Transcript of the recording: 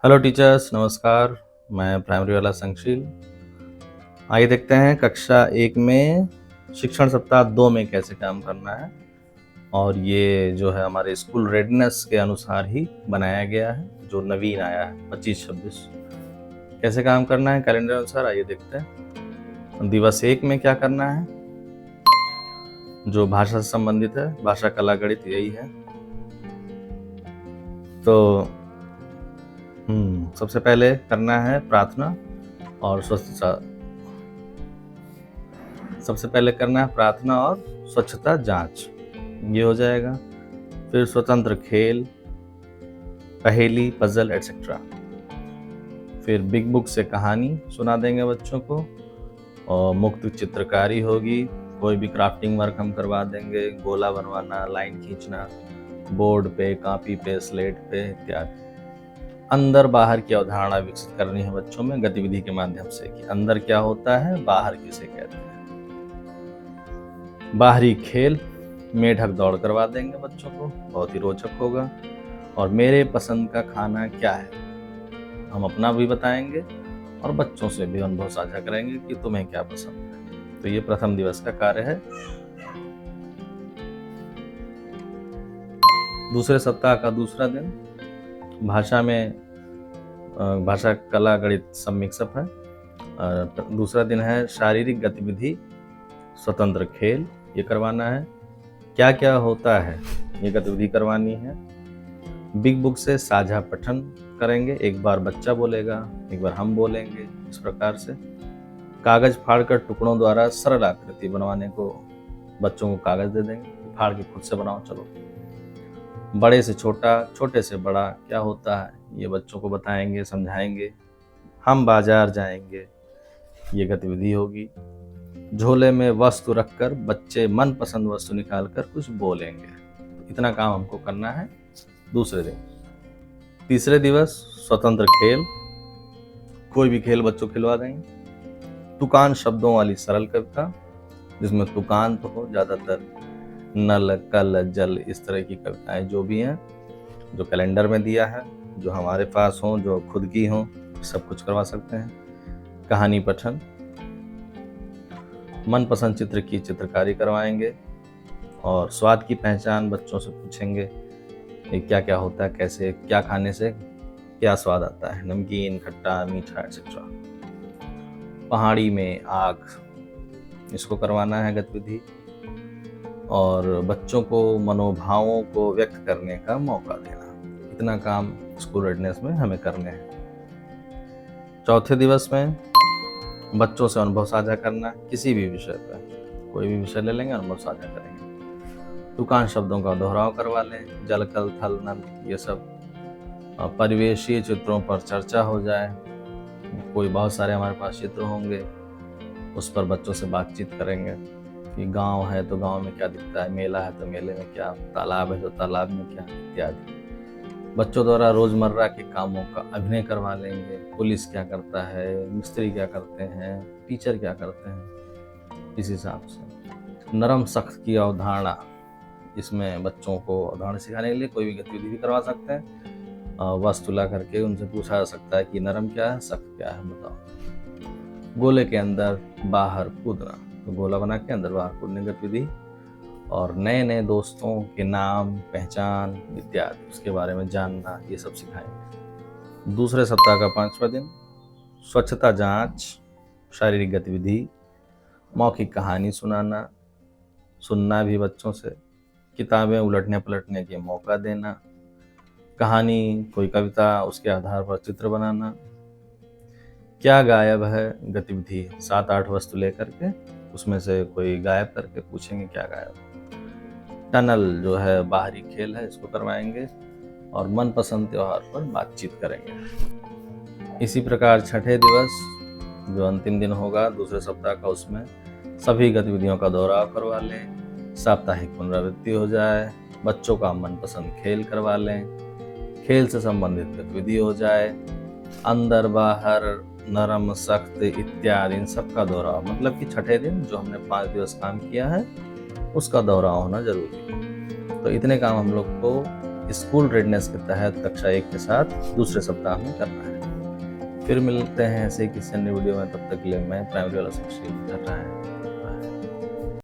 Hello teachers, नमस्कार। मैं primary वाला संगशील। आइए देखते हैं कक्षा 1 में शिक्षण सप्ताह 2 में कैसे काम करना है। और ये जो है हमारे स्कूल रेडनेस के अनुसार ही बनाया गया है, जो नवीन आया है 25-26। कैसे काम करना है कैलेंडर अनुसार, आइए देखते हैं। दिवस 1 में क्या करना है, जो भाषा से संबंधित है, भाषा कला गणित यही है। तो सबसे पहले करना है प्रार्थना और स्वच्छता जांच, ये हो जाएगा। फिर स्वतंत्र खेल, पहेली, पजल एटसेट्रा। फिर बिग बुक से कहानी सुना देंगे बच्चों को, और मुक्त चित्रकारी होगी। कोई भी क्राफ्टिंग वर्क हम करवा देंगे, गोला बनवाना, लाइन खींचना, बोर्ड पे, कॉपी पे, स्लेट पे इत्यादि। अंदर बाहर की अवधारणा विकसित करनी है बच्चों में गतिविधि के माध्यम से, कि अंदर क्या होता है, बाहर किसे कहते हैं। बाहरी खेल, मेढक दौड़ करवा देंगे बच्चों को, बहुत ही रोचक होगा। और मेरे पसंद का खाना क्या है, हम अपना भी बताएंगे और बच्चों से भी अनुभव साझा करेंगे कि तुम्हें क्या पसंद है। तो ये प्रथम दिवस का कार्य है। दूसरे सप्ताह का दूसरा दिन भाषा कला गणित सब मिक्सअप है। दूसरा दिन है शारीरिक गतिविधि, स्वतंत्र खेल, ये करवाना है। क्या क्या होता है, ये गतिविधि करवानी है। बिग बुक से साझा पठन करेंगे, एक बार बच्चा बोलेगा, एक बार हम बोलेंगे, इस प्रकार से। कागज फाड़कर टुकड़ों द्वारा सरल आकृति बनवाने को बच्चों को कागज दे देंगे, फाड़ के खुद से बनाओ चलो। बड़े से छोटा, छोटे से बड़ा क्या होता है, ये बच्चों को बताएंगे, समझाएंगे। हम बाजार जाएंगे, ये गतिविधि होगी। झोले में वस्तु रखकर बच्चे मनपसंद वस्तु निकालकर कुछ बोलेंगे। इतना काम हमको करना है दूसरे दिन। तीसरे दिवस स्वतंत्र खेल, कोई भी खेल बच्चों खिलवा देंगे। तुकान शब्दों वाली सरल कविता, जिसमें तुकान तो हो, ज्यादातर नल, कल, जल, इस तरह की कविताएं जो भी हैं, जो कैलेंडर में दिया है, जो हमारे पास हो, जो खुद की हो, सब कुछ करवा सकते हैं। कहानी पठन, मनपसंद चित्र की चित्रकारी करवाएंगे। और स्वाद की पहचान बच्चों से पूछेंगे, क्या क्या होता है, कैसे, क्या खाने से क्या स्वाद आता है, नमकीन, खट्टा, मीठा एटसेट्रा। पहाड़ी में आग, इसको करवाना है गतिविधि। और बच्चों को मनोभावों को व्यक्त करने का मौका देना। इतना काम स्कूल रेडनेस में हमें करने हैं। चौथे दिवस में बच्चों से अनुभव साझा करना, किसी भी विषय पर, कोई भी विषय ले लेंगे, अनुभव साझा करेंगे। तुकान शब्दों का दोहराव करवा लें, जल, कल, थल, नल, ये सब। परिवेशीय चित्रों पर चर्चा हो जाए, कोई बहुत सारे हमारे पास चित्र होंगे, उस पर बच्चों से बातचीत करेंगे कि गांव है तो गांव में क्या दिखता है, मेला है तो मेले में क्या, तालाब है तो तालाब में क्या, इत्यादि। बच्चों द्वारा रोजमर्रा के कामों का अभिनय करवा लेंगे। पुलिस क्या करता है, मिस्त्री क्या करते हैं, टीचर क्या करते हैं, इस हिसाब से। नरम सख्त की अवधारणा, इसमें बच्चों को अवधारणा सिखाने के लिए कोई भी गतिविधि भी करवा सकते हैं। वस्तु ला करके उनसे पूछा जा सकता है कि नरम क्या है, सख्त क्या है, बताओ। गोले के अंदर बाहर कूदना, तो गोला बना के अंदर बाहर कूदने की गतिविधि। और नए नए दोस्तों के नाम, पहचान इत्यादि, उसके बारे में जानना, ये सब सिखाएंगे। दूसरे सप्ताह का 5वां दिन स्वच्छता जांच, शारीरिक गतिविधि, मौखिक कहानी सुनाना, सुनना भी बच्चों से, किताबें उलटने पलटने के मौका देना, कहानी, कोई कविता, उसके आधार पर चित्र बनाना। क्या गायब है गतिविधि, 7-8 वस्तु लेकर के उसमें से कोई गायब करके पूछेंगे क्या गायब है। टनल जो है बाहरी खेल है, इसको करवाएंगे। और मनपसंद त्योहार पर बातचीत करेंगे। इसी प्रकार छठे दिवस, जो अंतिम दिन होगा दूसरे सप्ताह का, उसमें सभी गतिविधियों का दोहराव करवा लें, साप्ताहिक पुनरावृत्ति हो जाए, बच्चों का मनपसंद खेल करवा लें, खेल से संबंधित गतिविधि हो जाए, अंदर बाहर, नरम, सख्त इत्यादि, इन सब का दोहराव। मतलब कि छठे दिन जो हमने 5 दिवस काम किया है, उसका दोहराव होना जरूरी है। तो इतने काम हम लोग को स्कूल रेडनेस के तहत कक्षा 1 के साथ दूसरे सप्ताह में करना है। फिर मिलते हैं ऐसे ही किसी अन्य वीडियो में, तब तक के लिए मैं प्राइमरी वाला सेक्शन कर रहा है।